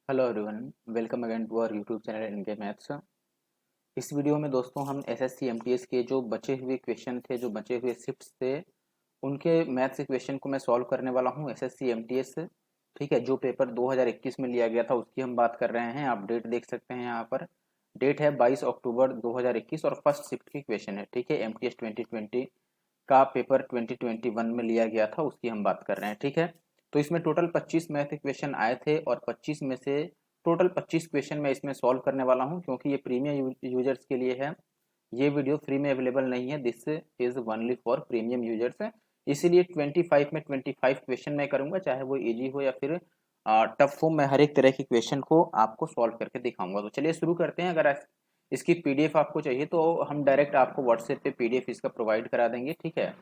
Hello everyone, welcome again to our YouTube channel इनके maths. इस video में दोस्तों हम एसएससी एमटीएस के जो बचे हुए क्वेश्चन थे, जो बचे हुए शिफ्ट्स थे, उनके मैथ्स क्वेश्चन को मैं सॉल्व करने वाला हूं एसएससी एमटीएस। ठीक है, जो पेपर 2021 में लिया गया था उसकी हम बात कर रहे हैं। आप डेट देख सकते हैं यहाँ पर, डेट है 22 अक्टूबर 2021 और फर्स्ट शिफ्ट की क्वेश्चन है। ठीक है, एमटीएस 2020 का पेपर 2021 में लिया गया था, उसकी हम बात कर रहे हैं। ठीक है, तो इसमें टोटल 25 मैथ क्वेश्चन आए थे और 25 में से टोटल 25 क्वेश्चन मैं इसमें सॉल्व करने वाला हूं, क्योंकि ये प्रीमियम यूजर्स के लिए है। ये वीडियो फ्री में अवेलेबल नहीं है, this is only for premium users है। इसीलिए 25 में 25 क्वेश्चन मैं करूंगा, चाहे वो इजी हो या फिर टफ हो। मैं हर एक तरह के क्वेश्चन को आपको सॉल्व करके दिखाऊंगा। तो चलिए शुरू करते हैं। अगर इसकी पीडीएफ आपको चाहिए तो हम डायरेक्ट आपको व्हाट्सएप पे पीडीएफ इसका प्रोवाइड करा देंगे। ठीक है,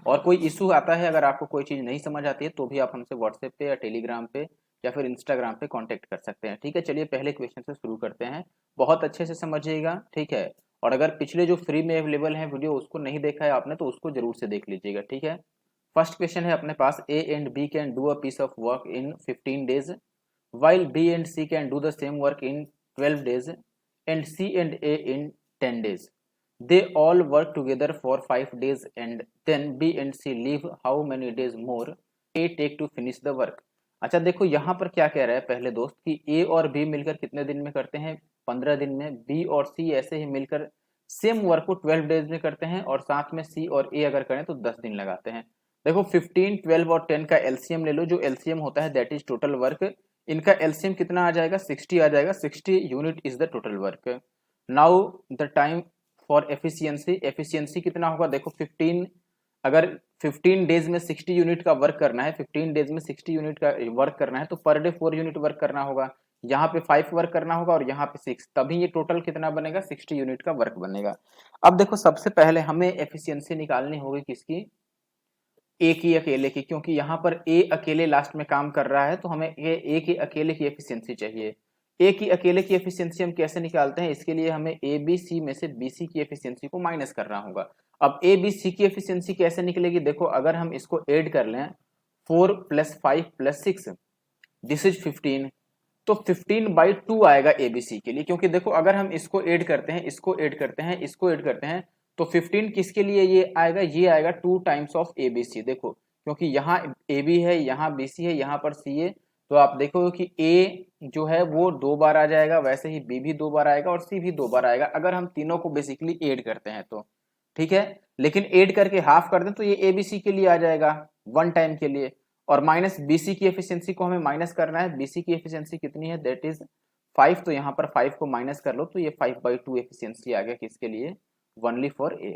और कोई इशू आता है, अगर आपको कोई चीज़ नहीं समझ आती है तो भी आप हमसे व्हाट्सएप पे या टेलीग्राम पे या फिर इंस्टाग्राम पे कांटेक्ट कर सकते हैं। ठीक है, चलिए पहले क्वेश्चन से शुरू करते हैं। बहुत अच्छे से समझिएगा। ठीक है, और अगर पिछले जो फ्री में अवेलेबल है वीडियो उसको नहीं देखा है आपने तो उसको जरूर से देख लीजिएगा। ठीक है, फर्स्ट क्वेश्चन है अपने पास, A and B can do a piece of work in 15 days while B and C can do the same work in 12 days and C and A in 10 days. They all work together for 5 days and then B and C leave how many days more A take to finish the work. अच्छा देखो यहाँ पर क्या कह रहा है पहले दोस्त कि A और B मिलकर कितने दिन में करते हैं, 15 दिन में। B और C ऐसे ही मिलकर सेम वर्क को 12 डेज में करते हैं और साथ में C और A अगर करें तो 10 दिन लगाते हैं। देखो 15, 12 और 10 का एलसीएम ले लो। जो एलसीएम होता है दैट इज टोटल वर्क। इनका एलसीएम कितना आ जाएगा, 60 आ जाएगा। 60 unit is the total work. Now the time for efficiency, efficiency कितना होगा, देखो 15, अगर 15 डेज में 60 यूनिट का वर्क करना है, 15 डेज में 60 यूनिट का वर्क करना है तो पर डे 4 यूनिट वर्क करना होगा। यहाँ पे 5 वर्क करना होगा और यहाँ पे 6, तभी ये टोटल कितना बनेगा, 60 यूनिट का वर्क बनेगा। अब देखो सबसे पहले हमें एफिशिएंसी निकालनी होगी किसकी, ए की अकेले की, क्योंकि यहाँ पर ए अकेले लास्ट में काम कर रहा है तो हमें ए की अकेले की एफिशिएंसी चाहिए। ए की अकेले की एफिशिएंसी हम कैसे निकालते हैं, इसके लिए हमें ए बी सी में से बी सी की एफिशिएंसी को माइनस करना होगा। अब ए बी सी की एफिशिएंसी कैसे निकलेगी, देखो अगर हम इसको ऐड कर लें 4 + 5 + 6 दिस इज 15, तो 15/2 आएगा एबीसी के लिए। क्योंकि देखो अगर हम इसको ऐड करते हैं, इसको ऐड करते हैं, इसको ऐड करते हैं तो 15 किसके लिए ये आएगा, ये आएगा 2 टाइम्स ऑफ एबीसी। देखो क्योंकि यहाँ ए बी है, यहाँ बी सी है, यहाँ पर सी है, तो आप देखो कि ए जो है वो 2 बार आ जाएगा, वैसे ही बी भी 2 बार आएगा और सी भी 2 बार आएगा अगर हम तीनों को बेसिकली ऐड करते हैं तो। ठीक है, लेकिन ऐड करके हाफ कर दें तो ये एबीसी के लिए आ जाएगा 1 टाइम के लिए। और माइनस बीसी की एफिशिएंसी को हमें माइनस करना है। बीसी की एफिशिएंसी कितनी है, दैट इज 5, तो यहाँ पर 5 को माइनस कर लो तो ये 5/2 एफिशिएंसी आ गया किसके लिए, ओनली फॉर ए।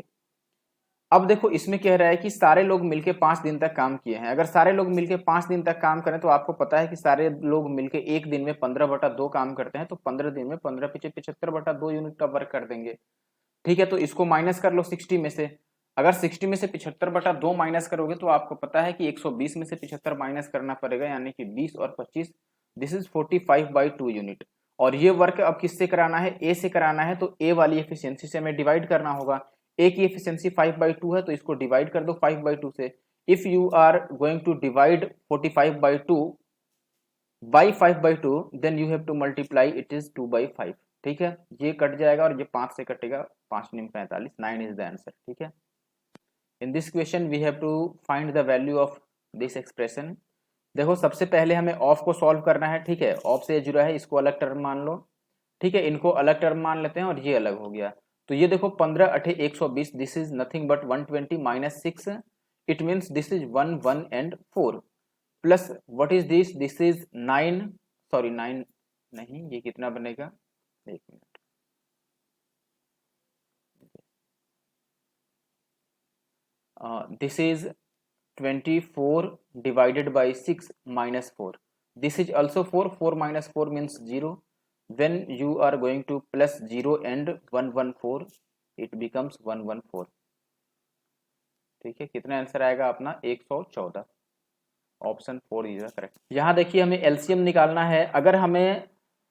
अब देखो इसमें कह रहा है कि सारे लोग मिलके 5 दिन तक काम किए हैं। अगर सारे लोग मिलके 5 दिन तक काम करें तो आपको पता है कि सारे लोग मिलके एक दिन में 15/2 काम करते हैं, तो 15 दिन में 15 × 75/2 यूनिट का वर्क कर देंगे। ठीक है, तो इसको माइनस कर लो 60 में से। अगर 60 में से 75/2 माइनस करोगे तो आपको पता है कि 120 में से 75 माइनस करना पड़ेगा, यानी कि 20 और 25, दिस इज 45/2 यूनिट। और ये वर्क अब किससे कराना है, ए से कराना है, तो ए वाली एफिशिएंसी से हमें डिवाइड करना होगा। ए की एफिशिएंसी 5/2 है तो इसको डिवाइड कर दो 5/2 से। If you are going to divide 45/2 by 5/2 then you have to multiply it is 2/5। ठीक है, ये कट जाएगा और ये 5 से कटेगा, 5 × 45, 9 इज द आंसर। ठीक है, in this question we have to find the value of this expression. देखो सबसे पहले हमें ऑफ को सॉल्व करना है। ठीक है, ऑफ से जुड़ा है, इसको अलग टर्म मान लो। ठीक है, इनको अलग टर्म मान लेते हैं और ये अलग हो गया। तो ये देखो 15 × 8 = 120, this is nothing but 120 minus 6, it means this is 1 1 and 4 plus what is this is 9, sorry 9 नहीं, ये कितना बनेगा, एक minute, this is 24 divided by 6 minus 4, this is also 4, 4 minus 4 means 0, when you are going to plus 0 and 114 it becomes 114। ठीक है, कितना answer आएगा अपना 114, ऑप्शन 4 इज करेक्ट। यहाँ देखिए हमें एलसीएम निकालना है। अगर हमें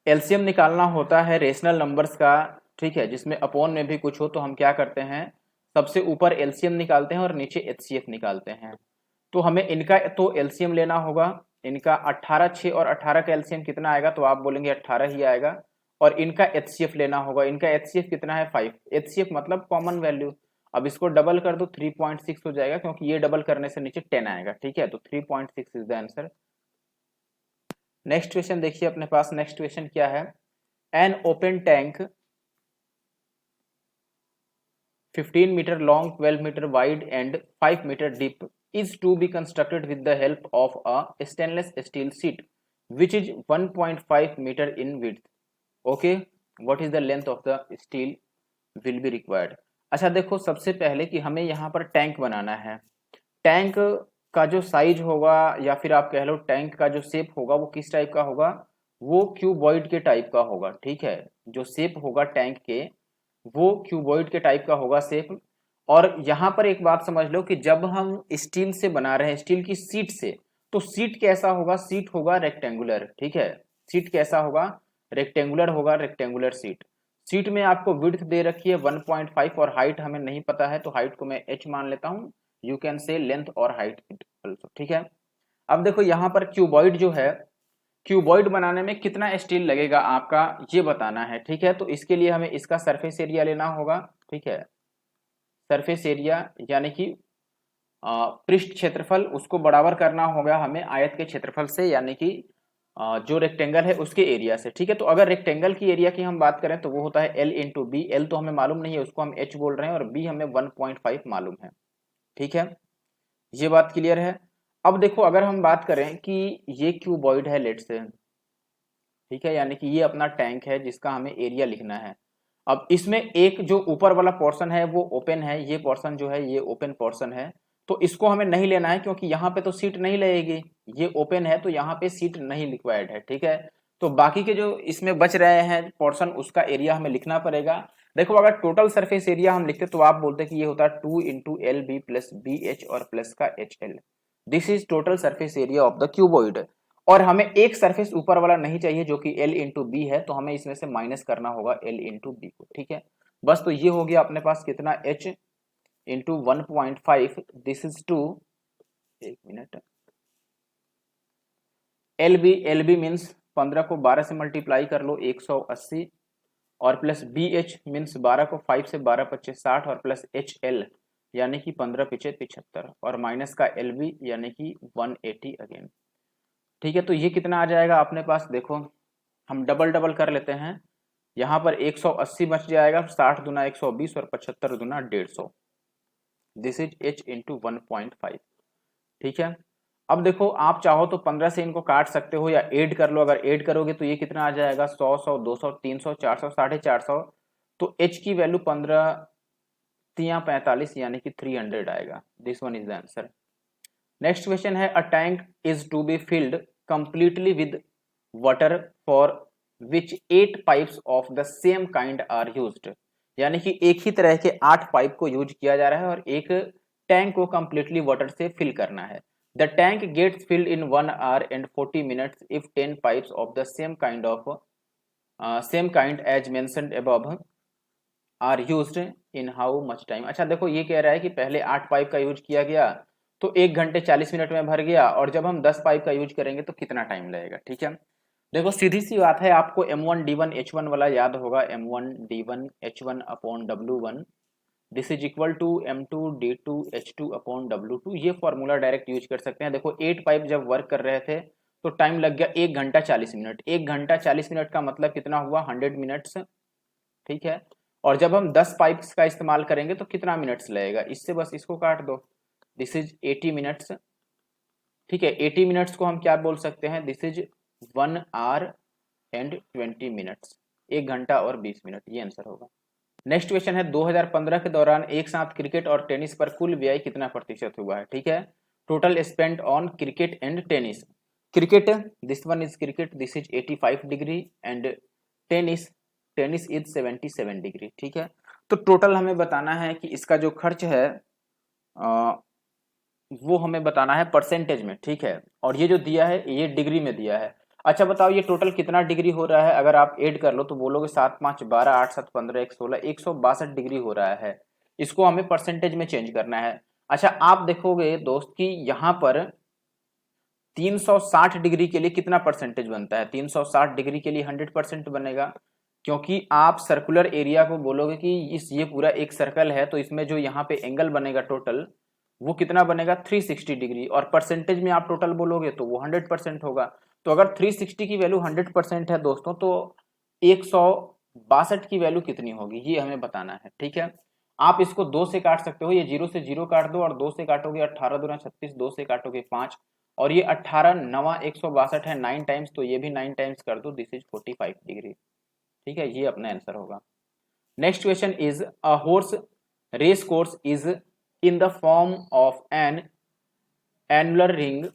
एलसीएम निकालना होता है रेशनल नंबर्स का, ठीक है, जिसमें अपॉन में भी कुछ हो, तो हम क्या करते हैं, सबसे ऊपर एलसीएम निकालते हैं और नीचे एचसीएफ निकालते हैं। तो हमें इनका तो एलसीएम लेना होगा। इनका 18 6 और 18 का एलसीएम कितना आएगा, तो आप बोलेंगे 18 ही आएगा। और इनका एचसीएफ लेना होगा, इनका एचसीएफ कितना है 5, एचसीएफ मतलब कॉमन वैल्यू। अब इसको डबल कर दो 3.6 हो जाएगा, क्योंकि ये डबल करने से नीचे 10 आएगा, ठीक है। तो 3.6 is the answer. Next question देखिए अपने पास, नेक्स्ट क्वेश्चन क्या है, an open tank 15 metre long, 12 metre wide and 5 metre deep is to be constructed with the help of a stainless steel sheet which is 1.5 meter in width. Okay, what is the length of the steel will be required? अच्छा देखो, सबसे पहले कि हमें यहाँ पर tank बनाना है। Tank का जो साइज होगा या फिर आप कह लो टैंक का जो शेप होगा वो किस टाइप का होगा, वो क्यूबॉइड के टाइप का होगा, ठीक है। जो शेप होगा टैंक के वो क्यूबॉइड के टाइप का होगा शेप। और यहाँ पर एक बात समझ लो कि जब हम स्टील से बना रहे हैं, स्टील की सीट से, तो सीट कैसा होगा, सीट होगा रेक्टेंगुलर, ठीक है। सीट कैसा होगा, रेक्टेंगुलर होगा, रेक्टेंगुलर सीट। सीट में आपको विड्थ दे रखी है 1.5 और हाइट हमें नहीं पता है, तो हाइट को मैं h मान लेता हूँ। यू कैन से लेंथ और हाइट ऑल्सो, ठीक है। अब देखो यहाँ पर क्यूबॉइड जो है, क्यूबॉइड बनाने में कितना स्टील लगेगा आपका ये बताना है, ठीक है। तो इसके लिए हमें इसका सरफेस एरिया लेना होगा, ठीक है। सरफेस एरिया यानी कि पृष्ठ क्षेत्रफल, उसको बराबर करना होगा हमें आयत के क्षेत्रफल से, यानी कि जो रेक्टेंगल है उसके एरिया से, ठीक है। तो अगर रेक्टेंगल की एरिया की हम बात करें तो वो होता है L इंटू बी। एल तो हमें मालूम नहीं है, उसको हम H बोल रहे हैं, और बी हमें 1.5 मालूम है, ठीक है। ये बात क्लियर है। अब देखो अगर हम बात करें कि ये क्यूबॉइड है लेट से, ठीक है, यानी कि ये अपना टैंक है जिसका हमें एरिया लिखना है। अब इसमें एक जो ऊपर वाला पोर्शन है वो ओपन है, ये पोर्शन जो है ये ओपन पोर्शन है, तो इसको हमें नहीं लेना है क्योंकि यहाँ पे तो सीट नहीं लगेगी, ये ओपन है तो यहाँ पे सीट नहीं रिक्वायर्ड है, ठीक है। तो बाकी के जो इसमें बच रहे हैं पोर्शन, उसका एरिया हमें लिखना पड़ेगा। देखो अगर टोटल सरफेस एरिया हम लिखते तो आप बोलते कि ये होता है 2 into L B plus B H और प्लस का H L. This is total surface area of the cuboid. और हमें एक सरफेस ऊपर वाला नहीं चाहिए जो कि L इंटू बी है, तो हमें इसमें से माइनस करना होगा L इंटू बी को, ठीक है। बस तो ये हो गया अपने पास कितना, H into 1.5, this is to, एक मिनट, एल बी मीन्स 15 को 12 से मल्टीप्लाई कर लो 180, और प्लस बी एच मीन्स 12 को 5 से 12 25 60, और प्लस एच एल यानी कि 15 पीछे 75, और माइनस का एल बी यानी कि 180 अगेन, ठीक है। तो ये कितना आ जाएगा अपने पास, देखो हम डबल डबल कर लेते हैं। यहाँ पर 180 बच जाएगा, 60 दुना 120 और 75 दुना 150। दिस इज h इंटू 1.5, ठीक है। अब देखो आप चाहो तो 15 से इनको काट सकते हो या ऐड कर लो, अगर ऐड करोगे तो ये कितना आ जाएगा 100 100 200 300 400 450। तो h की वैल्यू 15 3 45 यानी कि 300 आएगा। This one is the answer. Next question है, a tank is to be filled completely with water for which 8 pipes of the same kind are used. यानी कि एक ही तरह के 8 पाइप को यूज किया जा रहा है और एक टैंक को कंप्लीटली वाटर से फिल करना है। The tank gets filled in 1 hour and 40 minutes if 10 pipes of the same kind as mentioned above are used in how much time. अच्छा देखो ये कह रहा है कि पहले 8 पाइप का यूज किया गया तो 1 घंटे 40 मिनट में भर गया, और जब हम 10 पाइप का यूज करेंगे तो कितना टाइम लगेगा, ठीक है। देखो सीधी सी बात है, आपको M1D1H1 वाला याद होगा, M1D1H1 upon W1, this is equal to M2D2H2 upon W2। ये फॉर्मूला डायरेक्ट यूज कर सकते हैं। देखो 8 पाइप जब वर्क कर रहे थे तो टाइम लग गया 1 घंटा 40 मिनट। 1 घंटा 40 मिनट का मतलब कितना हुआ 100 मिनट्स, ठीक है। और जब हम 10 पाइप्स का इस्तेमाल करेंगे तो कितना मिनट्स लगेगा, इससे बस इसको काट दो, दिस इज 80 मिनट्स, ठीक है। 80 मिनट्स को हम क्या बोल सकते हैं, this is 1 hour and 20 minutes, 1 घंटा और 20 मिनट, ये आंसर होगा। नेक्स्ट क्वेश्चन है, 2015 के दौरान एक साथ क्रिकेट और टेनिस पर कुल व्यय कितना प्रतिशत हुआ है, ठीक है। Total spend on cricket and tennis. Cricket, this one is cricket, this is 85 degree and tennis is 77 degree, ठीक है। तो टोटल हमें बताना है कि इसका जो खर्च है वो हमें बताना है परसेंटेज में, ठीक है। और ये जो दिया है ये डिग्री में दिया है। अच्छा बताओ ये टोटल कितना डिग्री हो रहा है, अगर आप ऐड कर लो तो बोलोगे 7 5 12 8 7 15 1 16 162 डिग्री हो रहा है। इसको हमें परसेंटेज में चेंज करना है। अच्छा आप देखोगे दोस्त कि यहाँ पर 360 डिग्री के लिए कितना परसेंटेज बनता है? 360 डिग्री के लिए 100% बनेगा, क्योंकि आप सर्कुलर एरिया को बोलोगे कि ये पूरा एक सर्कल है, तो इसमें जो यहाँ पे एंगल बनेगा टोटल वो कितना बनेगा? 360 डिग्री। और परसेंटेज में आप टोटल बोलोगे तो वो 100% होगा। तो अगर 360 की वैल्यू 100% है दोस्तों, तो 162 की वैल्यू कितनी होगी, ये हमें बताना है। ठीक है, आप इसको 2 से काट सकते हो, ये 0 से 0 काट दो, और 2 से काटोगे 18 दूना 36, 2 से काटोगे 5, और ये 18 नवा 162 है 9 टाइम्स, तो ये भी 9 टाइम्स कर दो, दिस इज 45 डिग्री। ठीक है, ये अपना आंसर होगा। Next question is a horse race course is in the form of an annular ring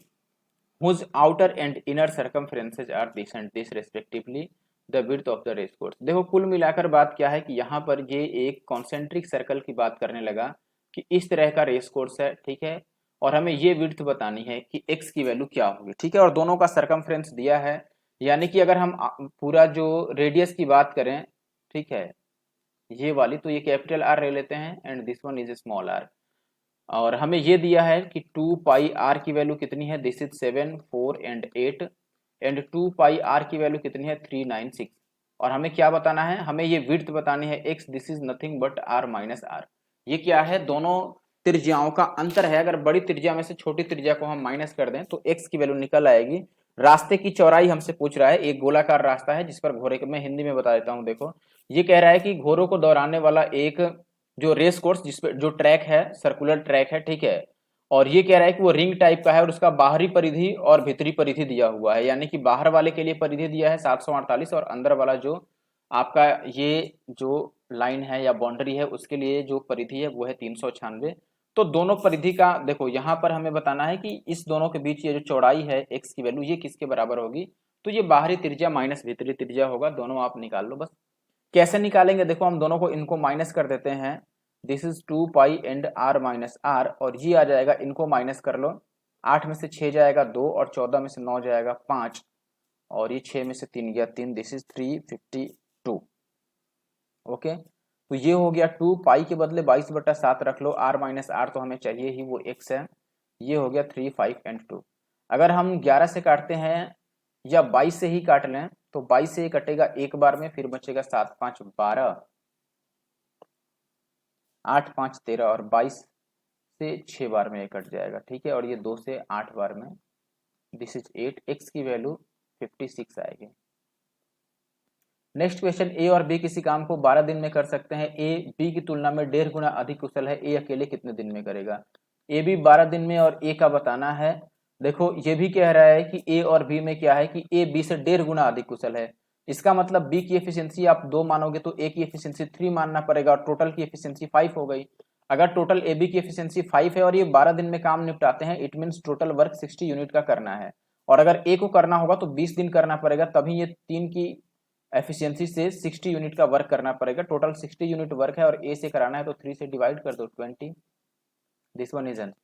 whose outer and inner circumferences are this and this respectively the width of the race course। देखो कुल मिलाकर बात क्या है कि यहाँ पर ये एक कॉन्सेंट्रिक सर्कल की बात करने लगा कि इस तरह का रेस कोर्स है। ठीक है, और हमें ये विड्थ बतानी है कि x की वैल्यू क्या होगी। ठीक है, और दोनों का सरकमफ्रेंस दिया है, यानी कि अगर हम पूरा जो रेडियस की बात करें, ठीक है, ये वाली, तो ये कैपिटल R ले लेते हैं and this one is small r। और हमें ये दिया है कि 2 पाई आर की वैल्यू कितनी है, this is 7, 4 and 8, and 2 pi R की वैल्यू कितनी है, 3, 9, 6। और हमें क्या बताना है, हमें ये विड्थ बतानी है x, this is nothing but r minus r। ये क्या है, दोनों त्रिज्याओं का अंतर है। अगर बड़ी त्रिज्या में से छोटी त्रिज्या को हम माइनस कर दें तो x की वैल्यू निकल आएगी। रास्ते की चौड़ाई हमसे पूछ रहा है, एक गोलाकार रास्ता है जिस पर घोड़े को, मैं हिंदी में बता देता हूँ। देखो ये कह रहा है कि घोड़ों को दौड़ाने वाला एक जो रेस कोर्स, जिसपे जो ट्रैक है सर्कुलर ट्रैक है, ठीक है, और ये कह रहा है कि वो रिंग टाइप का है और उसका बाहरी परिधि और भीतरी परिधि दिया हुआ है, यानी कि बाहर वाले के लिए परिधि दिया है 748, और अंदर वाला जो आपका ये जो लाइन है या बाउंड्री है उसके लिए जो परिधि है वो है 396। तो दोनों परिधि का देखो यहाँ पर हमें बताना है कि इस दोनों के बीच ये जो चौड़ाई है x की वैल्यू ये किसके बराबर होगी, तो ये बाहरी त्रिज्या माइनस भीतरी त्रिज्या होगा, दोनों आप निकाल लो बस। कैसे निकालेंगे, देखो हम दोनों को इनको माइनस कर देते हैं, this is 2 pi and r minus r, और ये आ जाएगा, इनको माइनस कर लो, 8 में से 6 जाएगा 2, और 14 में से 9 जाएगा 5, और ये 6 में से 3 गया 3, दिस इज 352। ओके, तो ये हो गया 2 पाई के बदले 22/7 रख लो, r माइनस r तो हमें चाहिए ही, वो x है। ये हो गया 3, 5 एंड 2। अगर हम 11 से काटते हैं या 22 से ही काट लें तो 22 से ही कटेगा एक बार में, फिर बचेगा 7, 5, 12, 8, 5, 13, और 22 से 6 बार में ये कट जाएगा। ठीक है, और ये 2 से 8 बार में, दिस इज 8, x की वैल्यू 56 आएगी। नेक्स्ट क्वेश्चन, ए और बी किसी काम को 12 दिन में कर सकते हैं, ए बी की तुलना में 1.5 गुना अधिक कुशल है, ए अकेले कितने दिन में करेगा? ए बी 12 दिन में और ए का बताना है। देखो ये भी कह रहा है कि ए और बी में क्या है कि ए बी से 1.5 गुना अधिक कुशल है, इसका मतलब बी की एफिशिएंसी आप 2 मानोगे तो ए की एफिशिएंसी 3 मानना पड़ेगा, और टोटल की एफिशिएंसी 5 हो गई। अगर टोटल ए बी की एफिशिएंसी 5 है और ये 12 दिन में काम निपटाते हैं, it means total work 60 unit का करना है, और अगर ए को करना होगा तो 20 दिन करना पड़ेगा, तभी ये 3 की एफिशिएंसी से 60 यूनिट का वर्क करना पड़ेगा। टोटल 60 यूनिट वर्क है और ए से कराना है तो 3 से डिवाइड कर दो, 20, दिस वन इज आंसर।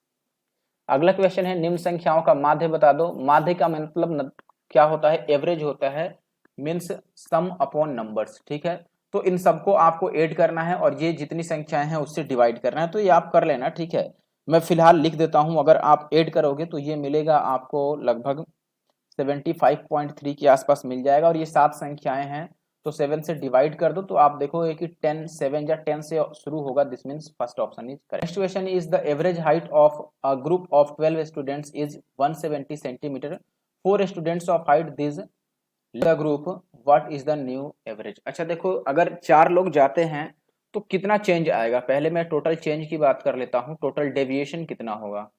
अगला क्वेश्चन है, निम्न संख्याओं का माध्य बता दो। माध्य का मतलब क्या होता है, एवरेज होता है, मीन्स सम अपॉन नंबर्स। ठीक है, तो इन सबको आपको ऐड करना है और ये जितनी संख्याएं हैं उससे डिवाइड करना है, तो ये आप कर लेना। ठीक है, मैं फिलहाल लिख देता हूं, अगर आप ऐड करोगे तो ये मिलेगा आपको लगभग 75.3 के आसपास मिल जाएगा, और ये 7 संख्याएं हैं तो 7 से डिवाइड कर दो तो आप देखोगे कि 10, 7 या 10 से शुरू होगा, this means first option is correct. Next question is the average height of a group of 12 students is 170 centimetre, 4 students of height this the group, what is the new average. अच्छा देखो, अगर 4 लोग जाते हैं तो कितना चेंज आएगा, पहले मैं टोटल चेंज की बात कर लेता हूँ, टोटल डेविएशन कितना होगा।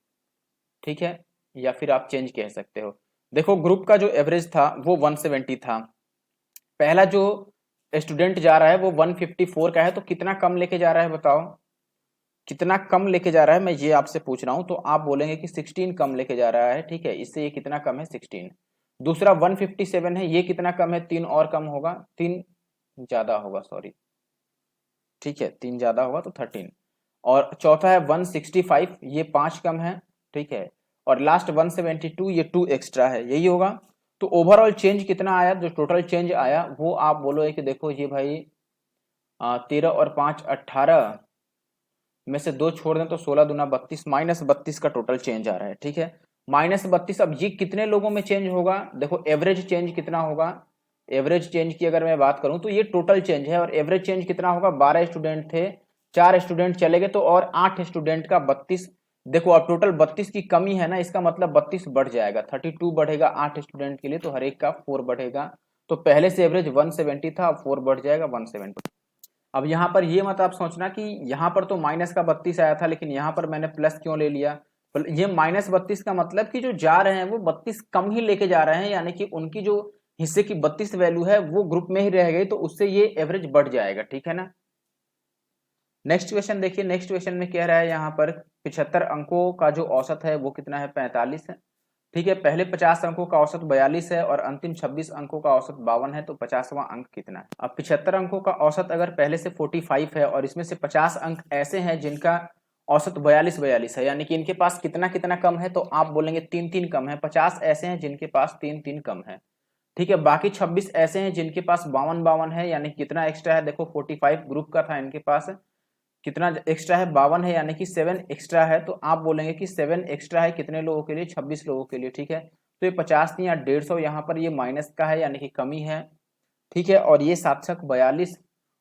ठीक है, या फिर आप चेंज कह सकते हो। देखो ग्रुप का जो एवरेज था वो 170 था, पहला जो स्टूडेंट जा रहा है वो 154 का है, तो कितना कम लेके जा रहा है बताओ, कितना कम लेके जा रहा है, मैं ये आपसे पूछ रहा हूं। तो आप बोलेंगे कि 16 कम लेके जा रहा है। ठीक है, इससे ये कितना कम है, 16। दूसरा 157 है, ये कितना कम है, 3 और कम होगा, 3 ज्यादा होगा, सॉरी। ठीक है, 3 ज्यादा होगा तो 13। और चौथा है 165, ये 5 कम है। ठीक है, और लास्ट 172, ये 2 एक्स्ट्रा है, यही होगा। तो ओवरऑल चेंज कितना आया, जो टोटल चेंज आया वो आप बोलोगे कि देखो ये भाई 13 और 5 18 में से 2 छोड़ दें तो 16 दूना 32, -32 का टोटल चेंज आ रहा है। ठीक है, -32, अब ये कितने लोगों में चेंज होगा? देखो एवरेज चेंज कितना होगा, एवरेज चेंज की अगर मैं बात करूं तो ये टोटल चेंज है, और एवरेज चेंज कितना होगा? 12 स्टूडेंट थे, 4 स्टूडेंट चले गए तो और 8 स्टूडेंट का 32। देखो अब टोटल 32 की कमी है ना, इसका मतलब 32 बढ़ जाएगा, 32 बढ़ेगा 8 स्टूडेंट के लिए, तो हर एक का 4 बढ़ेगा। तो पहले से एवरेज 170 था, अब 4 बढ़ जाएगा 170। अब यहाँ पर ये मत आप सोचना कि यहाँ पर तो माइनस का 32 आया था लेकिन यहाँ पर मैंने प्लस क्यों ले लिया। ये -32 का मतलब कि जो जा रहे हैं वो 32 कम ही लेके जा रहे हैं, यानी कि उनकी जो हिस्से की 32 वैल्यू है वो ग्रुप में ही रह गई, तो उससे ये एवरेज बढ़ जाएगा, ठीक है ना। नेक्स्ट क्वेश्चन देखिए, नेक्स्ट क्वेश्चन में कह रहा है यहाँ पर 75 अंकों का जो औसत है वो कितना है? 45 है, ठीक है। पहले 50 अंकों का औसत 42 है और अंतिम 26 अंकों का औसत 52 है, तो 50वां अंक कितना है? अब 75 अंकों का औसत अगर पहले से 45 है और इसमें से 50 अंक ऐसे हैं जिनका औसत 42 है, यानी कि इनके पास कितना कितना कम है? तो आप बोलेंगे 3 कम है। 50 ऐसे हैं जिनके पास 3 कम है, ठीक है। बाकी 26 ऐसे हैं जिनके पास 52 है, यानी कितना एक्स्ट्रा है? देखो 45 ग्रुप का था, इनके पास कितना एक्स्ट्रा है? 52 है, यानी कि 7 एक्स्ट्रा है। तो आप बोलेंगे कि 7 एक्स्ट्रा है कितने लोगों के लिए? 26 लोगों के लिए, ठीक है। तो ये 50 नहीं या 150 यहाँ पर ये माइनस का है, यानी कि कमी है, ठीक है। और ये 7 42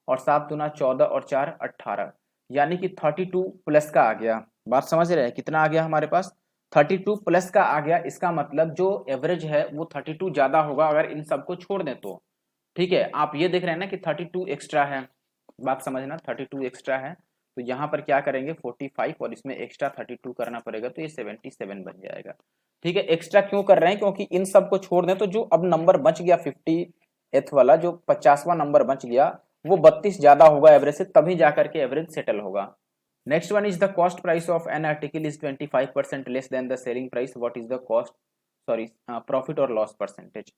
और 7 दूना 14 और 4 18, यानी कि 32 प्लस का आ गया। बात समझ रहे हैं? कितना आ गया हमारे पास? 32 प्लस का आ गया। इसका मतलब जो एवरेज है वो 32 ज्यादा होगा अगर इन सबको छोड़ दें तो, ठीक है। आप ये देख रहे हैं ना कि 32 एक्स्ट्रा है, बात समझना, 32 एक्स्ट्रा है, तो यहाँ पर क्या करेंगे 45 और इसमें एक्स्ट्रा 32 करना पड़ेगा, तो ये 77 बन जाएगा, ठीक है। एक्स्ट्रा क्यों कर रहे हैं? क्योंकि इन सबको छोड़ दें तो जो अब नंबर बच गया 50th वाला, जो 50वां नंबर बच गया वो 32 ज्यादा होगा एवरेज से, तभी जाकर के एवरेज सेटल होगा। Next one is the cost price of an article is 25% less than the selling price, what is the cost, sorry profit और loss percentage.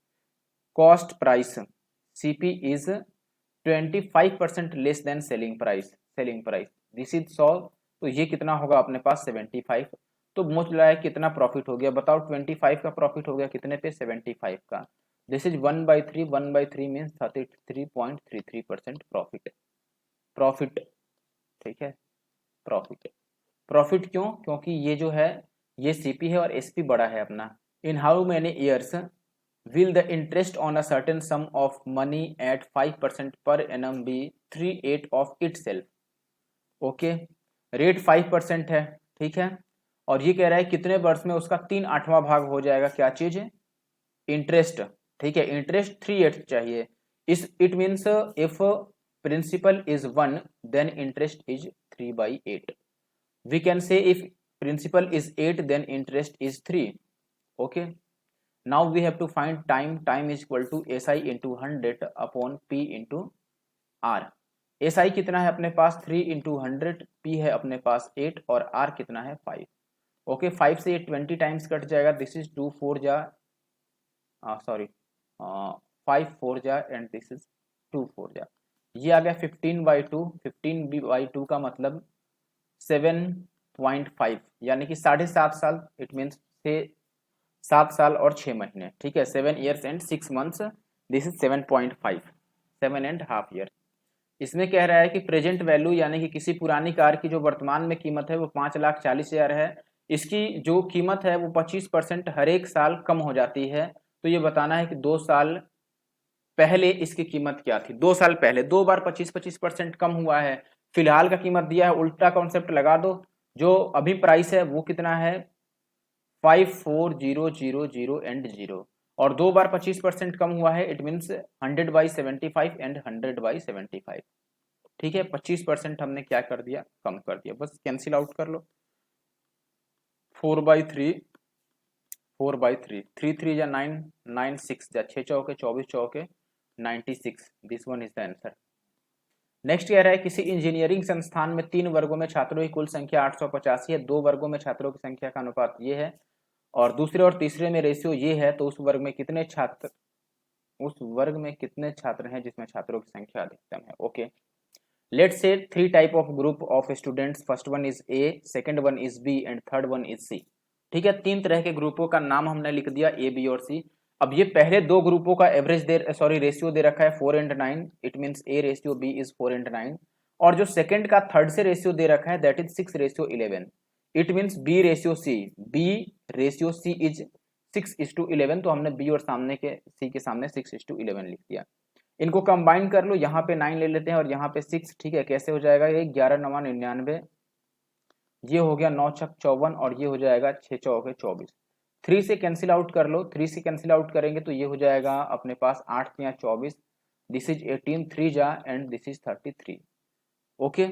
Cost price CP is 25% less than selling price this is 100, तो ये कितना होगा अपने पास 75। तो मुझे कितना profit हो गया बताओ? 25 का प्रॉफिट हो गया कितने पे? 75 का। This is 1/3, 1/3 means 33.33% profit, profit, ठीक है। प्रॉफिट, प्रॉफिट क्यों? क्योंकि ये जो है ये सीपी है और एसपी बड़ा है अपना। In how many years will the interest on a certain sum of money at 5% per annum be 3/8 of itself? Okay, rate 5% है, ठीक है। और ये कह रहा है कितने वर्ष में उसका 3/8वां भाग हो जाएगा, क्या चीज है? इंटरेस्ट, ठीक है। इंटरेस्ट 3/8 चाहिए। इस it means if principal is 1 then interest is 3/8। We can say if principal is 8 then interest is 3, okay. Now we have to find time. Time is equal to SI into 100 upon P into R. SI कितना है अपने पास? 3 into 100, P है अपने पास 8 और R कितना है? 5। Okay, 5 से ये 20 टाइम्स कट जाएगा। दिस इज 2 4 जा, सॉरी 5 4 जा एंड दिस इज 2 4 जा। ये आ गया 15/2। 15/2 का मतलब 7.5, यानी कि 7.5 साल। इट मीन्स 7 साल और 6 महीने, ठीक है। 7 years and 6 months, this is 7.5, 7.5 year. इसमें कह रहा है कि प्रेजेंट वैल्यू यानी कि किसी पुरानी कार की जो वर्तमान में कीमत है वो 5,40,000 है। इसकी जो कीमत है वो 25% हर एक साल कम हो जाती है। तो ये बताना है कि 2 साल पहले इसकी कीमत क्या थी। 2 साल पहले 2 बार 25% कम हुआ है। फिलहाल का कीमत दिया है, उल्टा कॉन्सेप्ट लगा दो। जो अभी प्राइस है वो कितना है? 54,000 एंड 0, और 2 बार 25% कम हुआ है, इट मीन्स 100/75 एंड 100/75, ठीक है। 25% हमने क्या कर दिया? कम कर दिया, बस कैंसिल आउट कर लो। 4/3, 4/3, 3 3 जा 9, 9 6 जा 6 चौके 24 चौके 96, this one is the answer. Next कह रहा है किसी इंजीनियरिंग संस्थान में 3 वर्गों में छात्रों की कुल संख्या 885 है, 2 वर्गों में छात्रों की संख्या का अनुपात ये है और दूसरे और तीसरे में रेशियो ये है, तो उस वर्ग में कितने छात्र हैं जिसमें छात्रों की संख्या अधिकतम है। Okay, let's say 3 type of group of students, first one is A, second one is B and third one is C, ठीक है। 3 तरह के ग्रुपों का नाम हमने लिख दिया, ए बी और सी। अब ये पहले 2 ग्रुपों का एवरेज रेशियो दे रखा है 4:9, it means A ratio B is 4:9, और जो सेकंड का थर्ड से रेशियो दे रखा है that is 6:11। It means B ratio C, B ratio C is 6:11, तो हमने बी और सामने के सी के सामने 6:11 लिख दिया। इनको कंबाइन कर लो, यहाँ पे 9 ले लेते हैं और यहाँ पे 6, ठीक है। कैसे हो जाएगा ये 11×9 = 99, ये हो गया 9×6 = 54 और ये हो जाएगा 6×4 = 24। 3 से कैंसिल आउट कर लो, 3 से कैंसिल आउट करेंगे तो ये हो जाएगा अपने पास 8×3 = 24, दिस इज 18, 3 जा एंड दिस इज 33। ओके,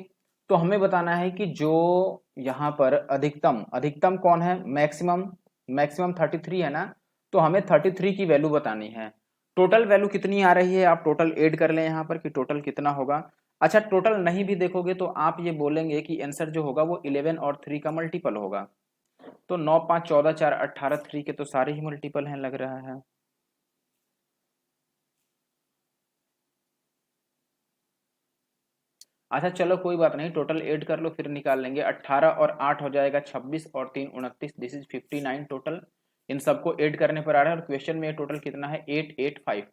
तो हमें बताना है कि जो यहाँ पर अधिकतम, अधिकतम कौन है, मैक्सिमम, मैक्सिमम 33 है ना, तो हमें 33 की वैल्यू बतानी है। टोटल वैल्यू कितनी आ रही है, आप टोटल ऐड कर लें यहाँ पर कि टोटल कितना होगा। अच्छा, टोटल नहीं भी देखोगे तो आप ये बोलेंगे कि आंसर जो होगा वो 11 और 3 का मल्टीपल होगा। तो 9, 5, 14, 4, 18, 3 के तो सारे ही मल्टीपल हैं लग रहा है। अच्छा चलो कोई बात नहीं, टोटल ऐड कर लो फिर निकाल लेंगे। 18 और 8 हो जाएगा 26 और 3 29, दिस इज 59 टोटल। इन सबको ऐड करने पर आ रहा है और क्वेश्चन में टोटल कितना है 885।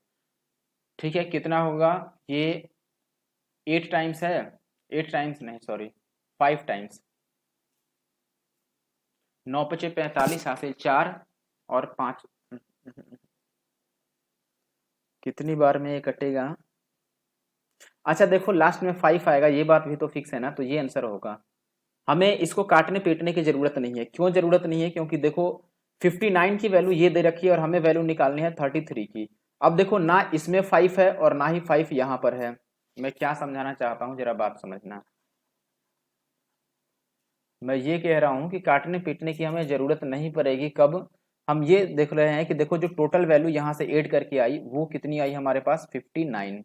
ठीक है, कितना होगा ये 8 टाइम्स है, 8 टाइम्स नहीं सॉरी 5 टाइम्स। 9 × 5 = 45, हासिल 4 और 5, कितनी बार में ये कटेगा। अच्छा देखो लास्ट में 5 आएगा, ये बात भी तो फिक्स है ना, तो ये आंसर होगा। हमें इसको काटने पीटने की जरूरत नहीं है। क्यों जरूरत नहीं है, क्योंकि देखो 59 की वैल्यू ये दे रखी है और हमें वैल्यू निकालनी है 33 की। अब देखो ना इसमें 5 है और ना ही 5 यहाँ पर है। मैं क्या समझाना चाहता हूँ जरा बात समझना। मैं ये कह रहा हूँ कि काटने पीटने की हमें जरूरत नहीं पड़ेगी। कब, हम ये देख रहे हैं कि देखो जो टोटल वैल्यू यहाँ से ऐड करके आई वो कितनी आई हमारे पास 59,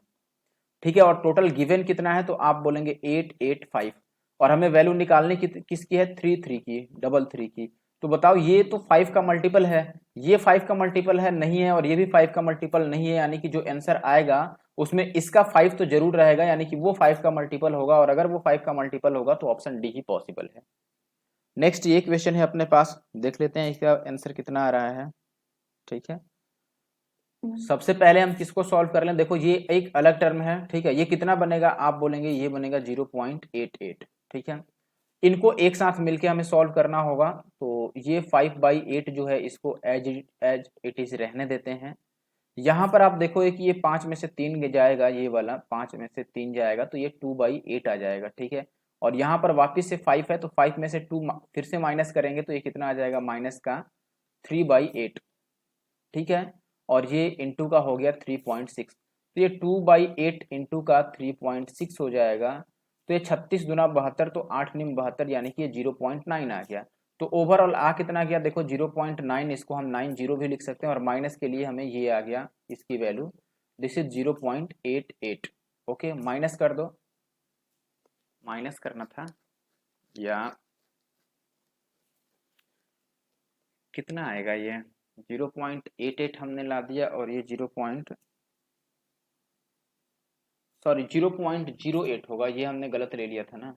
ठीक है। और टोटल गिवन कितना है तो आप बोलेंगे 885 और हमें वैल्यू निकालने की किसकी है 33 की, 33 की। तो बताओ ये तो 5 का मल्टीपल है, ये 5 का मल्टीपल है नहीं है, और ये भी 5 का मल्टीपल नहीं है, यानी कि जो आंसर आएगा उसमें इसका 5 तो जरूर रहेगा, यानी कि वो 5 का मल्टीपल होगा। और अगर वो 5 का मल्टीपल होगा तो ऑप्शन डी ही पॉसिबल है। नेक्स्ट ये क्वेश्चन है अपने पास, देख लेते हैं इसका आंसर कितना आ रहा है। ठीक है, सबसे पहले हम किसको सॉल्व कर लें। देखो ये एक अलग टर्म है, ठीक है। ये कितना बनेगा, आप बोलेंगे ये बनेगा 0.88, ठीक है। इनको एक साथ मिलके हमें सॉल्व करना होगा। तो ये 5/8 जो है इसको एज एज इट इज रहने देते हैं। यहाँ पर आप देखो कि ये 5 में से 3 जाएगा, ये वाला 5 में से 3 जाएगा तो ये 2/8 आ जाएगा, ठीक है। और यहाँ पर वापिस से 5 है तो 5 में से 2 फिर से माइनस करेंगे तो ये कितना आ जाएगा माइनस का 3/8, ठीक है। और ये इंटू का हो गया 3.6, तो ये 2/8 इंटू का 3.6 हो जाएगा। तो ये 36 दूना 72, तो 8 निम 72, यानी कि ये 0.9 आ गया। तो ओवरऑल आ कितना गया देखो 0.9, इसको हम 90 भी लिख सकते हैं और माइनस के लिए हमें ये आ गया इसकी value, this is 0.88। Okay, minus कर दो, माइनस करना था या कितना आएगा ये 0.88 हमने ला दिया और ये 0.08 होगा, ये हमने गलत ले लिया था ना।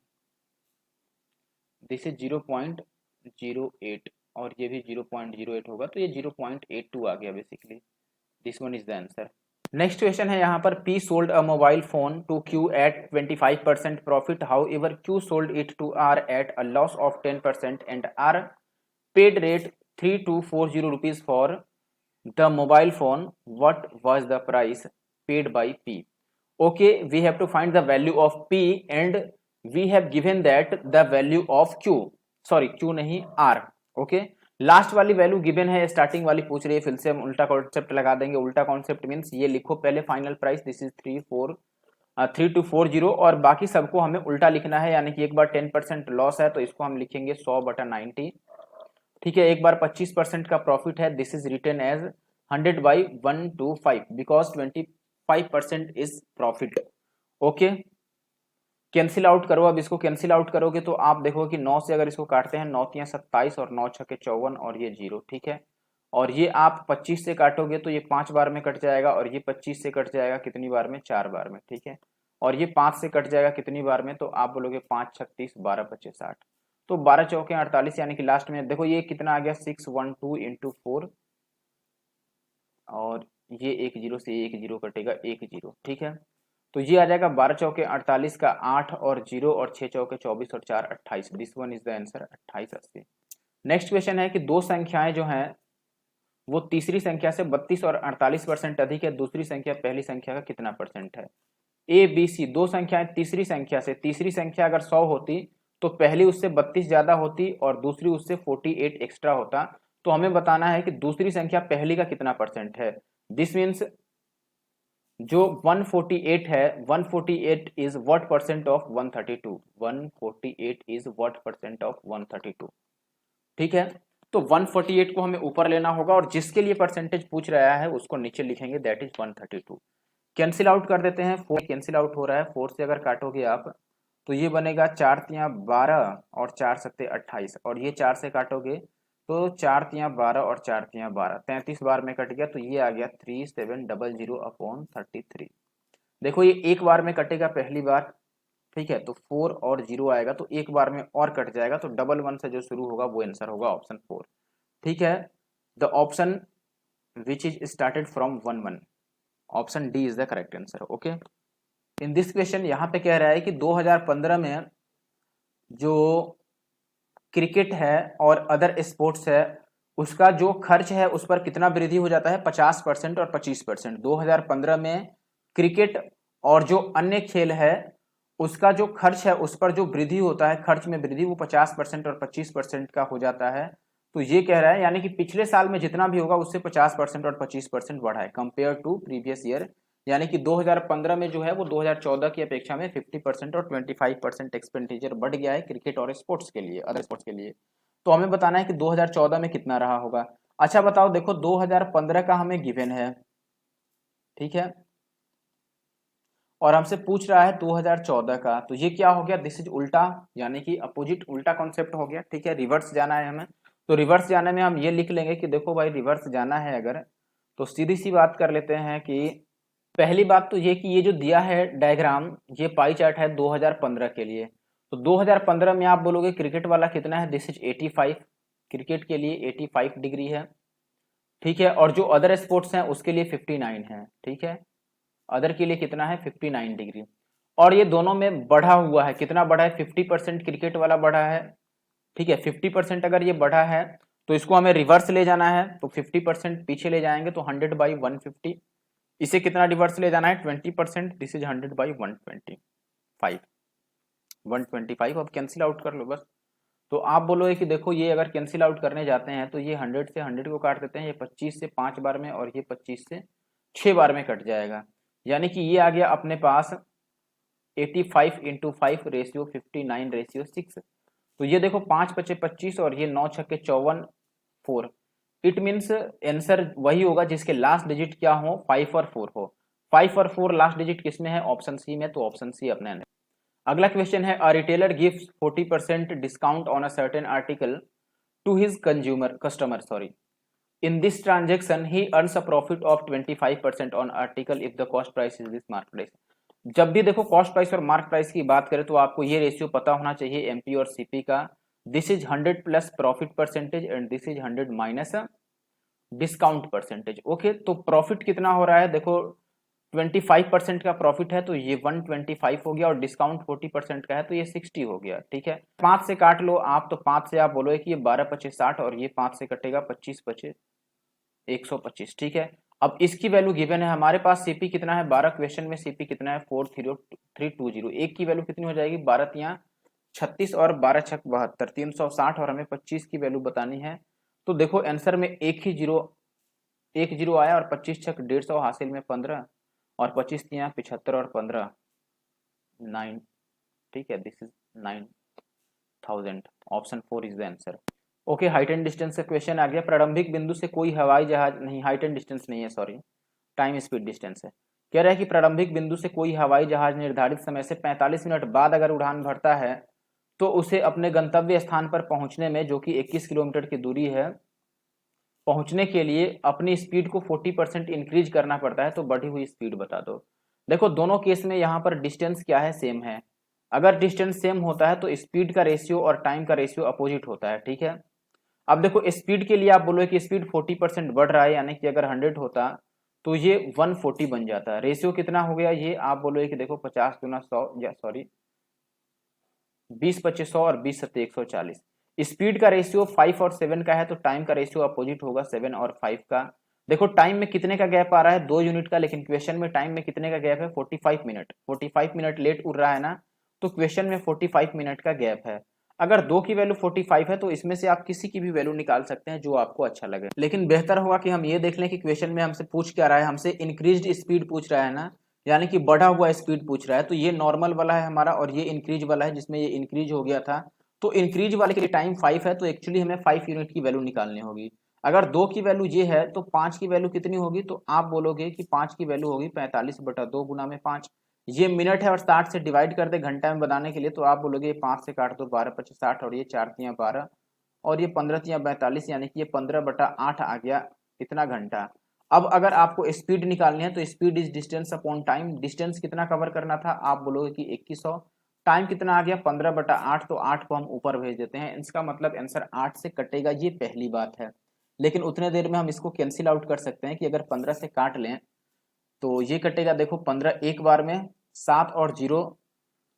दिस इज 0.08 और ये भी 0.08 होगा, तो ये 0.82 आ गया basically. This one is the answer. Next question है यहाँ पर, P sold a mobile phone to Q at 25% profit. However, Q sold it to R at a loss of 10% and R paid rate 3240 rupees for the mobile phone. What was the price paid by P? Okay, we have to find the value of P and we have given that the value of Q, sorry Q नहीं R, okay। Last वाली value given है, starting वाली पूछ रही है, फिर से हम उल्टा कॉन्सेप्ट लगा देंगे। उल्टा कॉन्सेप्ट मीन्स ये लिखो पहले फाइनल प्राइस, दिस इज 3240 और बाकी सबको हमें उल्टा लिखना है, यानी कि एक बार 10% लॉस है तो इसको हम लिखेंगे 100/90, ठीक है। एक बार 25% का प्रॉफिट है, this is written as 100/125 because 25% is profit. Okay, cancel out करो। अब इसको कैंसिल आउट करोगे तो आप देखो कि 9 से अगर इसको काटते हैं 9×3 = 27 और 9×6 = 54 और ये 0, ठीक है। और ये आप 25 से काटोगे तो ये 5 बार में कट जाएगा और ये 25 से कट जाएगा कितनी बार में, 4 बार में, ठीक है। और ये 5 से कट जाएगा कितनी बार में, तो आप बोलोगे 5 36 12 25 60, तो 12 चौके 48, यानी कि लास्ट में देखो ये कितना आ गया 612 × 4 और ये 1 0 से 1 0 कटेगा 1 0, ठीक है। तो ये आ जाएगा 12 चौके 48 का 8 और 0 और 6 चौके 24 और 4 28। This one is the answer 28 80। Next question है कि दो संख्याएं जो हैं वो तीसरी संख्या से 32 और 48% अधिक है, दूसरी संख्या पहली संख्या का कितना परसेंट है। ए बी सी दो संख्याएं तीसरी संख्या से, तीसरी संख्या अगर 100 होती तो पहली उससे 32 ज्यादा होती और दूसरी उससे 48 एक्स्ट्रा होता। तो हमें बताना है कि दूसरी संख्या पहली का कितना परसेंट है। दिस मीन्स जो 148 है, 148 is what percent of 132, 148 is what percent of 132। ठीक है, तो 148 को हमें ऊपर लेना होगा और जिसके लिए परसेंटेज पूछ रहा है उसको नीचे लिखेंगे, दैट इज 132। कैंसिल आउट कर देते हैं, 4 कैंसिल आउट हो रहा है, 4 से अगर काटोगे आप तो ये बनेगा 4 तियां 12 और 4 सत्ते 28 और ये 4 से काटोगे तो 4 तियां 12 और 4 तियां 12, 33 बार में कट गया तो ये आ गया 3700/33। देखो ये एक बार में कटेगा पहली बार, ठीक है, तो 4 और 0 आएगा तो एक बार में और कट जाएगा, तो 11 से जो शुरू होगा वो आंसर होगा ऑप्शन 4। ठीक है, the option which is started from 1 option D is the correct answer. Okay, in this question यहाँ पे कह रहा है कि 2015 में जो क्रिकेट है और अदर स्पोर्ट्स है उसका जो खर्च है उस पर कितना वृद्धि हो जाता है, 50% और 25%। 2015 में क्रिकेट और जो अन्य खेल है उसका जो खर्च है उस पर जो वृद्धि होता है, खर्च में वृद्धि, वो 50% और 25% का हो जाता है। तो ये कह रहा है यानी कि पिछले साल में जितना भी होगा उससे 50% और 25% बढ़ा है कंपेयर टू प्रीवियस ईयर। यानी कि 2015 में जो है वो 2014 की अपेक्षा में 50% और 25% एक्सपेंडिचर बढ़ गया है क्रिकेट और स्पोर्ट्स के लिए, अदर स्पोर्ट्स के लिए। तो हमें बताना है कि 2014 में कितना रहा होगा। अच्छा बताओ, देखो 2015 का हमें गिवन है, ठीक है, और हमसे पूछ रहा है 2014 का, तो ये क्या हो गया, दिस इज उल्टा, यानी कि अपोजिट, उल्टा कॉन्सेप्ट हो गया। ठीक है, रिवर्स जाना है हमें, तो रिवर्स जाने में हम ये लिख लेंगे कि देखो भाई रिवर्स जाना है अगर, तो सीधी सी बात कर लेते हैं कि पहली बात तो ये कि ये जो दिया है डायग्राम, ये पाई चार्ट है 2015 के लिए। तो 2015 में आप बोलोगे क्रिकेट वाला कितना है, दिस इज 85, क्रिकेट के लिए 85 डिग्री है। ठीक है, और जो अदर स्पोर्ट्स हैं उसके लिए 59 है। ठीक है, अदर के लिए कितना है, 59 डिग्री। और ये दोनों में बढ़ा हुआ है, कितना बढ़ा है, 50% क्रिकेट वाला बढ़ा है। ठीक है, 50% अगर ये बढ़ा है तो इसको हमें रिवर्स ले जाना है, तो 50% पीछे ले जाएंगे तो 100/150। इसे कितना रिवर्स ले जाना है, 20%, दिस इज 100/125, 125। अब कैंसिल आउट कर लो बस। तो आप बोलोगे कि देखो ये अगर कैंसिल आउट करने जाते हैं तो ये 100 से 100 को काट देते हैं, ये 25 से 5 बार में और ये 25 से 6 बार में कट जाएगा। यानी कि ये आ गया अपने पास 85 × 5 रेशियो 59/6। तो ये देखो 5 × 5 = 25 और ये 9 × 6 = 54, 4। इट मीन्स आंसर वही होगा जिसके लास्ट डिजिट क्या हो, 5 और 4 हो। 5 और 4 लास्ट डिजिट किस में है, ऑप्शन सी में, तो ऑप्शन सी अपने। अगला क्वेश्चन है, a retailer gives 40% discount on a certain article to his customer sorry, in this transaction he earns a profit of 25% on article if the cost price is this mark price। जब भी देखो cost price और mark price की बात करें तो आपको ये रेशियो पता होना चाहिए एमपी और सीपी का। This is 100 plus profit percentage and this is 100 minus discount percentage. Okay, तो प्रॉफिट कितना हो रहा है, देखो 25% का प्रॉफिट है तो ये 125 हो गया और डिस्काउंट 40% का है तो ये 60 हो गया। ठीक है, 5 से काट लो आप, तो 5 से आप बोलोगे कि ये 12 × 25 = 60 और ये 5 से कटेगा 25 × 25 125। ठीक है, अब इसकी वैल्यू गिवन है हमारे पास, सीपी कितना है, 12 क्वेश्चन में सीपी कितना है, 40320। एक की वैल्यू कितनी हो जाएगी, 12 तियां 36 और 12 छक 72, 360 और हमें 25 की वैल्यू बतानी है। तो देखो आंसर में एक ही जीरो आया और 25 छक 150, हासिल में 15 और 25 तियां 75 और 15 9। ठीक है, this is 9000, option 4 is the answer. Okay, height and distance का क्वेश्चन आ गया। प्रारंभिक बिंदु से कोई हवाई जहाज नहीं, हाइट एंड डिस्टेंस नहीं है, सॉरी, टाइम स्पीड डिस्टेंस है। कह रहा है कि प्रारंभिक बिंदु से कोई हवाई जहाज निर्धारित समय से 45 मिनट बाद अगर उड़ान भरता है तो उसे अपने गंतव्य स्थान पर पहुंचने में, जो कि 21 किलोमीटर की दूरी है, पहुंचने के लिए अपनी स्पीड को 40% इंक्रीज करना पड़ता है। तो बढ़ी हुई स्पीड बता दो। देखो दोनों केस में यहाँ पर डिस्टेंस क्या है, सेम है। अगर डिस्टेंस सेम होता है तो स्पीड का रेशियो और टाइम का रेशियो अपोजिट होता है। ठीक है, अब देखो स्पीड के लिए आप बोलो कि स्पीड 40% बढ़ रहा है, यानी कि अगर 100 होता तो ये 140 बन जाता है। रेशियो कितना हो गया ये, आप बोलोगे कि देखो 50 गुना 100 या सॉरी 20 25 100 और 20 सत्ते 140। स्पीड का रेशियो 5 और 7 का है, तो टाइम का रेशियो अपोजिट होगा 7 और 5 का। देखो टाइम में कितने का गैप आ रहा है, 2 यूनिट का, लेकिन क्वेश्चन में टाइम में कितने का गैप है, 45 मिनट। 45 मिनट लेट उड़ रहा है ना, तो क्वेश्चन में 45 मिनट का गैप है। अगर 2 की वैल्यू 45 है तो इसमें से आप किसी की भी वैल्यू निकाल सकते हैं जो आपको अच्छा लगे, लेकिन बेहतर होगा कि हम ये देख लें कि क्वेश्चन में हमसे पूछ क्या रहा है। हमसे इंक्रीज्ड स्पीड पूछ रहा है ना, यानी कि बढ़ा हुआ स्पीड पूछ रहा है। तो ये नॉर्मल वाला है हमारा और ये इंक्रीज वाला है जिसमें ये इंक्रीज हो गया था। तो इंक्रीज वाले के लिए टाइम 5 है, तो एक्चुअली हमें 5 यूनिट की वैल्यू निकालनी होगी। अगर 2 की वैल्यू ये है तो 5 की वैल्यू कितनी होगी, तो आप बोलोगे कि 5 की वैल्यू होगी 45/2 गुना में 5। ये मिनट है और 60 से डिवाइड कर दे घंटा में बनाने के लिए, तो आप बोलोगे 5 से काट दो 12 25 60 और ये 4 तियां 12 और ये 15 तियां 42, यानी कि ये 15/8 आ गया इतना घंटा। अब अगर आपको स्पीड निकालनी है तो speed is distance upon time. Distance कितना कवर करना था, आप बोलोगे कि 2100। टाइम कितना आ गया 15/8, तो 8 को हम ऊपर भेज देते हैं। इसका मतलब आंसर 8 से कटेगा, ये पहली बात है। लेकिन उतने देर में हम इसको कैंसिल आउट कर सकते हैं कि अगर 15 से काट लें तो ये कटेगा, देखो 15 एक बार में 7 और 0,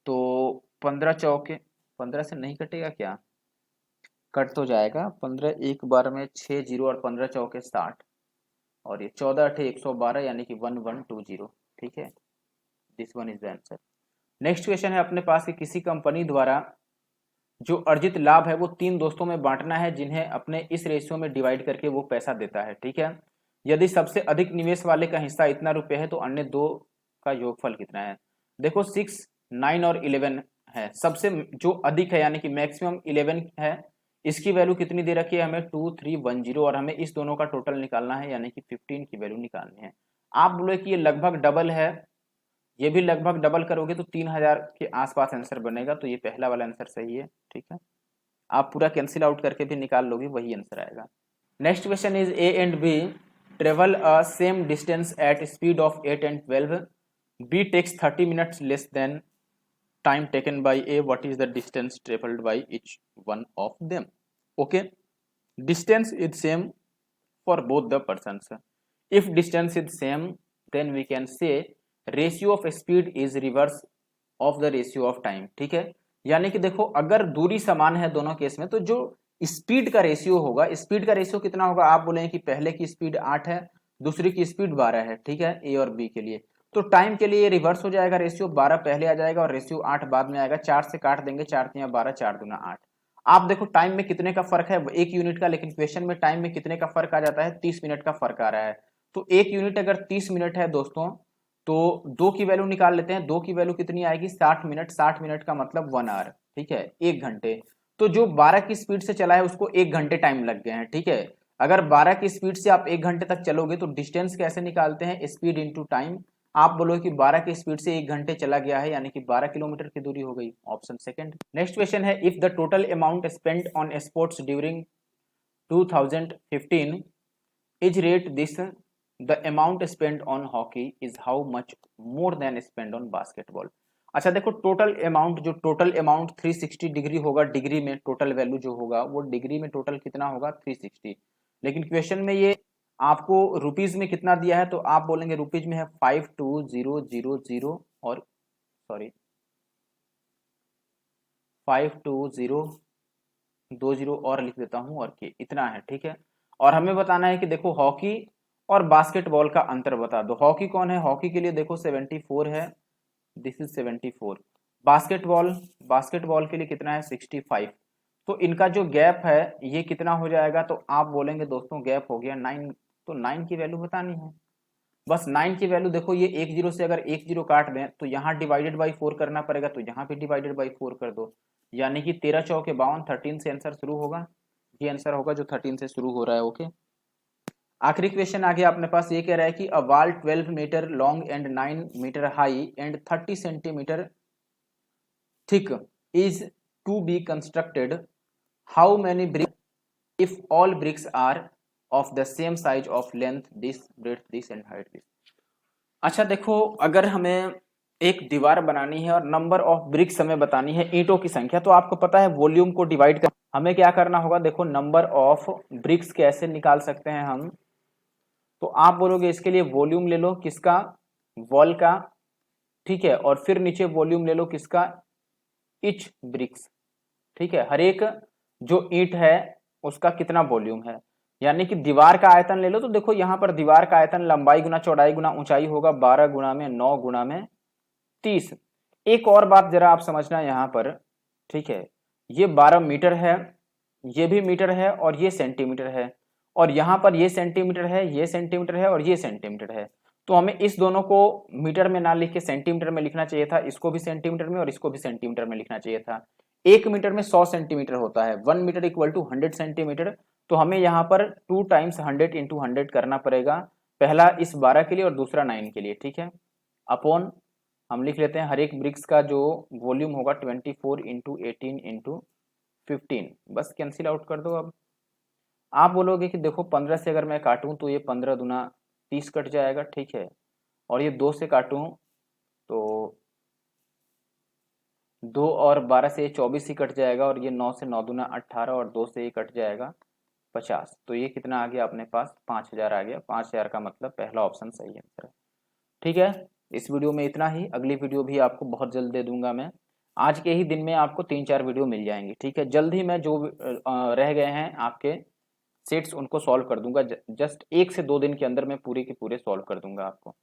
तो 15 चौके 15 से नहीं कटेगा क्या, कट तो जाएगा। 15 एक बार में 6 0 और 15 चौके 60 और ये 14 8 112, यानी कि 1120। ठीक है, this one is the answer. Next question है अपने पास कि किसी कंपनी द्वारा जो अर्जित लाभ है वो 3 दोस्तों में बांटना है, जिन्हें अपने इस रेशियो में डिवाइड करके वो पैसा देता है। ठीक है, यदि सबसे अधिक निवेश वाले का हिस्सा इतना रुपये है तो अन्य दो का योगफल कितना है। देखो 6 9 और 11 है, सबसे जो अधिक है यानी कि मैक्सिमम 11 है, इसकी वैल्यू कितनी दे रखी है हमें 2310, और हमें इस दोनों का टोटल निकालना है यानी कि 15 की वैल्यू निकालनी है। आप बोले कि ये लगभग डबल है, ये भी लगभग डबल करोगे तो 3000 के आसपास आंसर बनेगा, तो ये पहला वाला आंसर सही है। ठीक है, आप पूरा कैंसिल आउट करके भी निकाल लोगे वही आंसर आएगा। Next question is A and B travel a same distance at speed of 8 and 12. B takes 30 minutes less than time taken by A. What is the distance traveled by each one of them? Okay, distance is same for both the persons. If distance is same, then we can say ratio of speed is reverse of the ratio of time. ठीक है, यानी कि देखो अगर दूरी समान है दोनों केस में तो जो स्पीड का रेशियो होगा, स्पीड का रेशियो कितना होगा, आप बोलेंगे कि पहले की स्पीड 8 है, दूसरी की स्पीड 12 है। ठीक है, ए और बी के लिए, तो टाइम के लिए रिवर्स हो जाएगा, रेशियो 12 पहले आ जाएगा और रेशियो 8 बाद में आएगा। 4 से काट देंगे, 4 तियां 12 4 दूना 8। आप देखो टाइम में कितने का फर्क है, 1 यूनिट का, लेकिन क्वेश्चन में टाइम में कितने का फर्क आ जाता है, 30 मिनट का फर्क आ रहा है। तो 1 यूनिट अगर 30 मिनट है दोस्तों, तो 2 की वैल्यू निकाल लेते हैं। 2 की वैल्यू कितनी आएगी 60 मिनट, 60 मिनट का मतलब 1 आवर। ठीक है, 1 घंटे। तो जो 12 की स्पीड से चला है उसको 1 घंटे टाइम लग गए हैं। ठीक है, अगर 12 की स्पीड से आप 1 घंटे तक चलोगे तो डिस्टेंस कैसे निकालते हैं, स्पीड इंटू टाइम। आप बोलोगे कि 12 की स्पीड से 1 घंटे चला गया है, यानी कि 12 किलोमीटर की दूरी हो गई, ऑप्शन सेकंड। नेक्स्ट क्वेश्चन है if the total amount spent on sports during 2015 is rate this, the amount spend on hockey is how much more than spend on basketball. अच्छा देखो टोटल अमाउंट, जो total amount 360 degree होगा, degree में total value जो होगा वो degree में total कितना होगा 360, लेकिन क्वेश्चन में ये आपको रुपीज में कितना दिया है, तो आप बोलेंगे रुपीज में है 5200 और सॉरी 5220 और लिख देता हूं और के इतना है। ठीक है, और हमें बताना है कि देखो हॉकी और बास्केटबॉल का अंतर बता दो। हॉकी कौन है, हॉकी के लिए देखो 74 है, दिस इज 74। बास्केटबॉल, बास्केटबॉल के लिए कितना है 65। तो इनका जो गैप है ये कितना हो जाएगा, तो आप बोलेंगे दोस्तों गैप हो गया 9। तो 9 की वैल्यू बतानी है, बस 9 की वैल्यू देखो, ये 1 0 से अगर 1 0 काट दें तो यहाँ डिवाइडेड बाई 4 करना पड़ेगा, तो यहाँ पे डिवाइडेड बाई 4 कर दो, यानी कि 13 चौके 52, 13 से आंसर शुरू होगा। ये आंसर होगा जो 13 से शुरू हो रहा है। ओके, आखिरी क्वेश्चन आ गया अपने पास, ये कह रहा है कि a wall 12 metre long and 9 metre high and 30 centimetre thick is to be constructed. How many bricks if all bricks are of the same size of length, this, breadth, this and height this? अच्छा देखो अगर हमें एक दीवार बनानी है और number of BRICS हमें बतानी है, ईंटों की संख्या, तो आपको पता है वॉल्यूम को डिवाइड कर हमें क्या करना होगा, देखो नंबर ऑफ ब्रिक्स कैसे निकाल सकते हैं हम, तो आप बोलोगे इसके लिए वॉल्यूम ले लो किसका, वॉल का, ठीक है, और फिर नीचे वॉल्यूम ले लो किसका, ईच ब्रिक्स, ठीक है, हर एक जो ईंट है उसका कितना वॉल्यूम है। यानी कि दीवार का आयतन ले लो, तो देखो यहां पर दीवार का आयतन लंबाई गुना चौड़ाई गुना ऊंचाई होगा 12 गुना में 9 गुना में 30। एक और बात जरा आप समझना यहाँ पर, ठीक है, ये 12 मीटर है, ये भी मीटर है और ये सेंटीमीटर है, और यहाँ पर ये सेंटीमीटर है, ये सेंटीमीटर है और ये सेंटीमीटर है। तो हमें इस दोनों को मीटर में ना लिख के सेंटीमीटर में लिखना चाहिए था, इसको भी सेंटीमीटर में और इसको भी सेंटीमीटर में लिखना चाहिए था। 1 मीटर में 100 सेंटीमीटर होता है, 1 मीटर इक्वल टू 100 सेंटीमीटर। तो हमें यहाँ पर 2 टाइम्स 100 इंटू 100 करना पड़ेगा, पहला इस 12 के लिए और दूसरा 9 के लिए, ठीक है। अपॉन हम लिख लेते हैं हर एक ब्रिक्स का जो वॉल्यूम होगा 24 इंटू 18 इंटू 15, बस कैंसिल आउट कर दो। अब आप बोलोगे कि देखो 15 से अगर मैं काटूं तो ये 15 दूना 30 कट जाएगा, ठीक है, और ये 2 से काटूं तो 2 और 12 से 24 ही कट जाएगा, और ये 9 से 9 दूना 18 और 2 से ये कट जाएगा 50। तो ये कितना आ गया अपने पास, 5000 आ गया। 5000 का मतलब पहला ऑप्शन सही आंसर है, ठीक है। इस वीडियो में इतना ही, अगली वीडियो भी आपको बहुत जल्द दे दूंगा मैं। आज के ही दिन में आपको 3-4 वीडियो मिल जाएंगी, ठीक है। जल्द ही मैं जो रह गए हैं आपके सेट्स उनको सॉल्व कर दूंगा, जस्ट 1 से 2 दिन के अंदर मैं पूरे के पूरे सॉल्व कर दूंगा आपको।